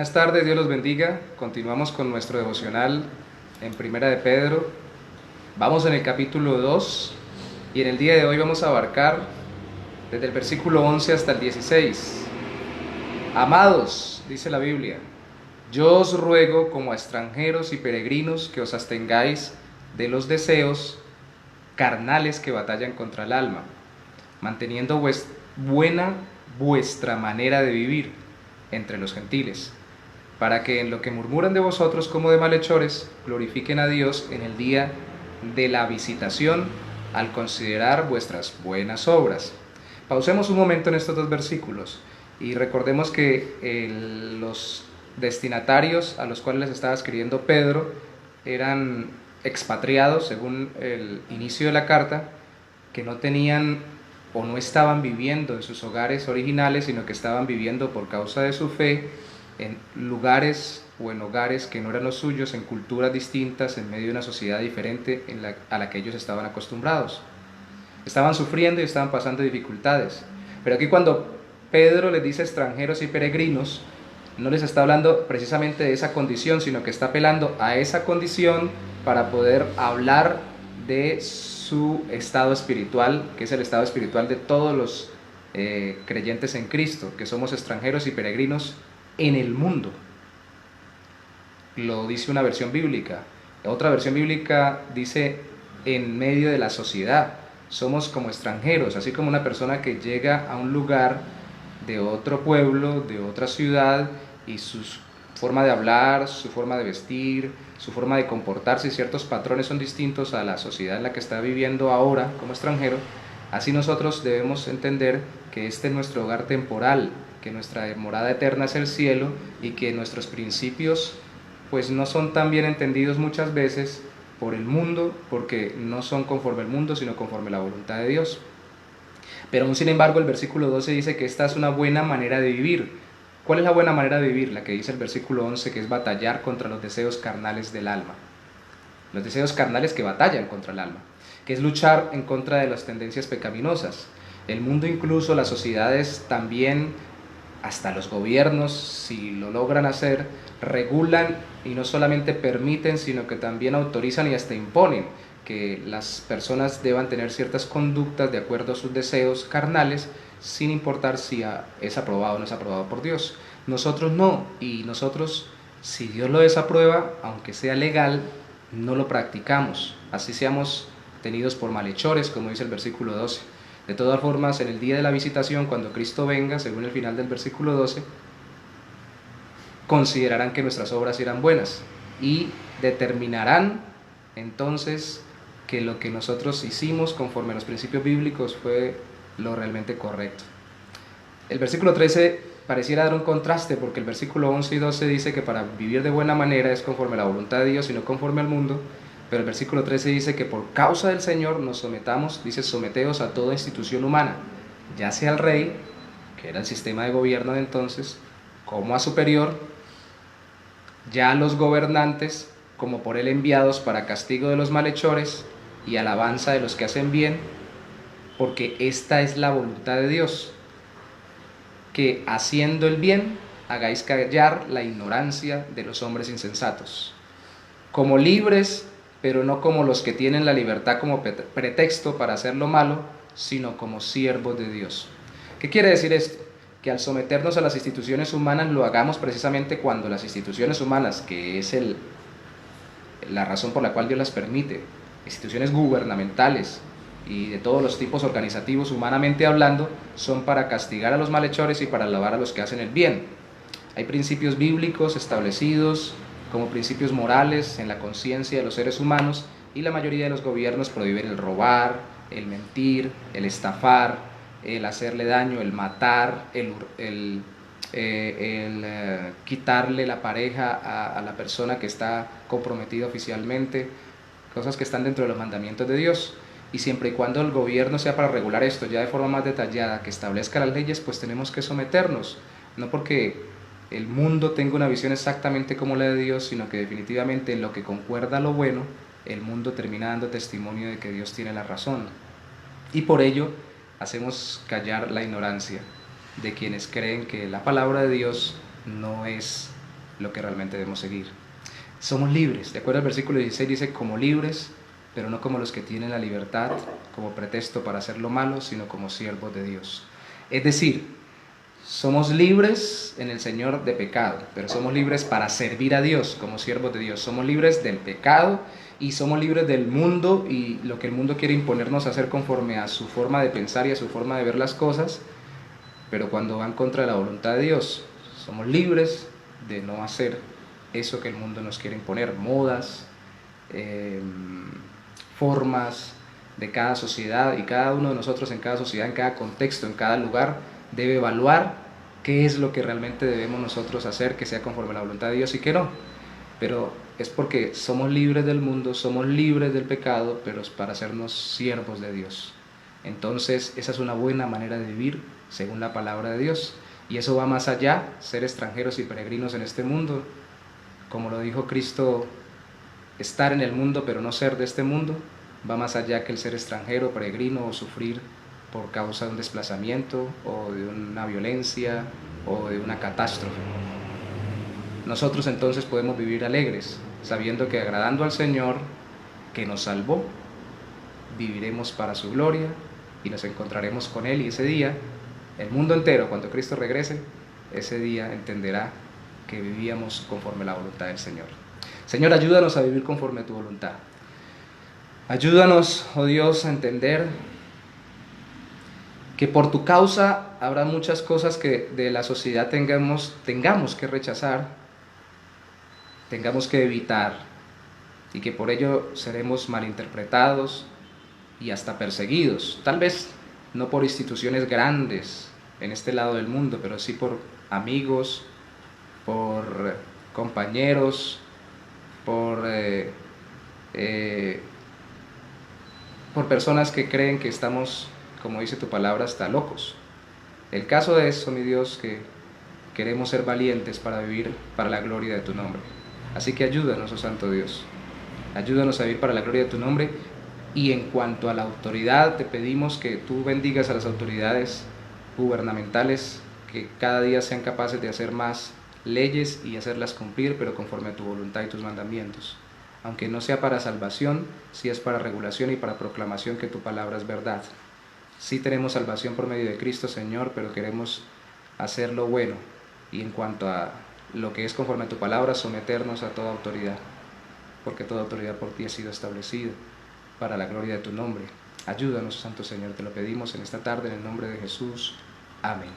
Buenas tardes, Dios los bendiga. Continuamos con nuestro devocional en Primera de Pedro. Vamos en el capítulo 2 y en el día de hoy vamos a abarcar desde el versículo 11 hasta el 16. Amados, dice la Biblia, yo os ruego como a extranjeros y peregrinos que os abstengáis de los deseos carnales que batallan contra el alma, manteniendo vuestra manera de vivir entre los gentiles, para que en lo que murmuran de vosotros como de malhechores, glorifiquen a Dios en el día de la visitación al considerar vuestras buenas obras. Pausemos un momento en estos dos versículos y recordemos que los destinatarios a los cuales les estaba escribiendo Pedro eran expatriados, según el inicio de la carta, que no tenían o no estaban viviendo en sus hogares originales, sino que estaban viviendo por causa de su fe en lugares o en hogares que no eran los suyos, en culturas distintas, en medio de una sociedad diferente a la que ellos estaban acostumbrados. Estaban sufriendo y estaban pasando dificultades. Pero aquí cuando Pedro les dice extranjeros y peregrinos, no les está hablando precisamente de esa condición, sino que está apelando a esa condición para poder hablar de su estado espiritual, que es el estado espiritual de todos los creyentes en Cristo, que somos extranjeros y peregrinos en el mundo. Lo dice una versión bíblica. Otra versión bíblica dice en medio de la sociedad. Somos como extranjeros, así como una persona que llega a un lugar de otro pueblo, de otra ciudad, y su forma de hablar, su forma de vestir, su forma de comportarse y ciertos patrones son distintos a la sociedad en la que está viviendo ahora como extranjero. Así nosotros debemos entender que este es nuestro hogar temporal, que nuestra morada eterna es el cielo y que nuestros principios pues no son tan bien entendidos muchas veces por el mundo, porque no son conforme al mundo, sino conforme a la voluntad de Dios. Pero aún sin embargo el versículo 12 dice que esta es una buena manera de vivir. ¿Cuál es la buena manera de vivir? La que dice el versículo 11, que es batallar contra los deseos carnales del alma. Los deseos carnales que batallan contra el alma, que es luchar en contra de las tendencias pecaminosas. El mundo, incluso las sociedades también, hasta los gobiernos, si lo logran hacer, regulan y no solamente permiten, sino que también autorizan y hasta imponen que las personas deban tener ciertas conductas de acuerdo a sus deseos carnales, sin importar si es aprobado o no es aprobado por Dios. Nosotros no, y nosotros, si Dios lo desaprueba, aunque sea legal, no lo practicamos, así seamos tenidos por malhechores, como dice el versículo 12. De todas formas, en el día de la visitación, cuando Cristo venga, según el final del versículo 12, considerarán que nuestras obras eran buenas y determinarán entonces que lo que nosotros hicimos conforme a los principios bíblicos fue lo realmente correcto. El versículo 13 pareciera dar un contraste, porque el versículo 11 y 12 dice que para vivir de buena manera es conforme a la voluntad de Dios y no conforme al mundo, pero el versículo 13 dice que por causa del Señor nos sometamos, dice someteos a toda institución humana, ya sea al rey, que era el sistema de gobierno de entonces, como a superior, ya a los gobernantes, como por él enviados para castigo de los malhechores y alabanza de los que hacen bien, porque esta es la voluntad de Dios, que haciendo el bien hagáis callar la ignorancia de los hombres insensatos, como libres, pero no como los que tienen la libertad como pretexto para hacer lo malo, sino como siervos de Dios. ¿Qué quiere decir esto? Que al someternos a las instituciones humanas lo hagamos precisamente cuando las instituciones humanas, que es la razón por la cual Dios las permite, instituciones gubernamentales y de todos los tipos organizativos humanamente hablando, son para castigar a los malhechores y para alabar a los que hacen el bien. Hay principios bíblicos establecidos como principios morales en la conciencia de los seres humanos, y la mayoría de los gobiernos prohíben el robar, el mentir, el estafar, el hacerle daño, el matar, el quitarle la pareja a la persona que está comprometida oficialmente, cosas que están dentro de los mandamientos de Dios. Y siempre y cuando el gobierno sea para regular esto ya de forma más detallada, que establezca las leyes, pues tenemos que someternos, no porque el mundo tenga una visión exactamente como la de Dios, sino que definitivamente en lo que concuerda lo bueno, el mundo termina dando testimonio de que Dios tiene la razón. Y por ello hacemos callar la ignorancia de quienes creen que la palabra de Dios no es lo que realmente debemos seguir. Somos libres, de acuerdo al versículo 16 dice como libres, pero no como los que tienen la libertad como pretexto para hacer lo malo, sino como siervos de Dios. Es decir, somos libres en el Señor de pecado, pero somos libres para servir a Dios como siervos de Dios. Somos libres del pecado y somos libres del mundo y lo que el mundo quiere imponernos a hacer conforme a su forma de pensar y a su forma de ver las cosas, pero cuando va en contra de la voluntad de Dios, somos libres de no hacer eso que el mundo nos quiere imponer, modas, formas de cada sociedad, y cada uno de nosotros en cada sociedad, en cada contexto, en cada lugar, debe evaluar qué es lo que realmente debemos nosotros hacer que sea conforme a la voluntad de Dios y qué no. Pero es porque somos libres del mundo, somos libres del pecado, pero es para hacernos siervos de Dios. Entonces esa es una buena manera de vivir según la palabra de Dios, y eso va más allá, ser extranjeros y peregrinos en este mundo. Como lo dijo Cristo, estar en el mundo pero no ser de este mundo, va más allá que el ser extranjero, peregrino o sufrir por causa de un desplazamiento o de una violencia o de una catástrofe. Nosotros entonces podemos vivir alegres, sabiendo que agradando al Señor, que nos salvó, viviremos para su gloria y nos encontraremos con Él, y ese día, el mundo entero, cuando Cristo regrese, ese día entenderá que vivíamos conforme a la voluntad del Señor. Señor, ayúdanos a vivir conforme a tu voluntad. Ayúdanos, oh Dios, a entender que por tu causa habrá muchas cosas que de la sociedad tengamos que rechazar, tengamos que evitar, y que por ello seremos malinterpretados y hasta perseguidos, tal vez no por instituciones grandes en este lado del mundo, pero sí por amigos, por compañeros, por personas que creen que estamos, como dice tu palabra, hasta locos. El caso de eso, mi Dios, que queremos ser valientes para vivir para la gloria de tu nombre. Así que ayúdanos, oh Santo Dios, ayúdanos a vivir para la gloria de tu nombre. Y en cuanto a la autoridad, te pedimos que tú bendigas a las autoridades gubernamentales, que cada día sean capaces de hacer más leyes y hacerlas cumplir, pero conforme a tu voluntad y tus mandamientos. Aunque no sea para salvación, sí es para regulación y para proclamación que tu palabra es verdad. Sí tenemos salvación por medio de Cristo, Señor, pero queremos hacer lo bueno, y en cuanto a lo que es conforme a tu palabra, someternos a toda autoridad, porque toda autoridad por ti ha sido establecida para la gloria de tu nombre. Ayúdanos, Santo Señor, te lo pedimos en esta tarde en el nombre de Jesús. Amén.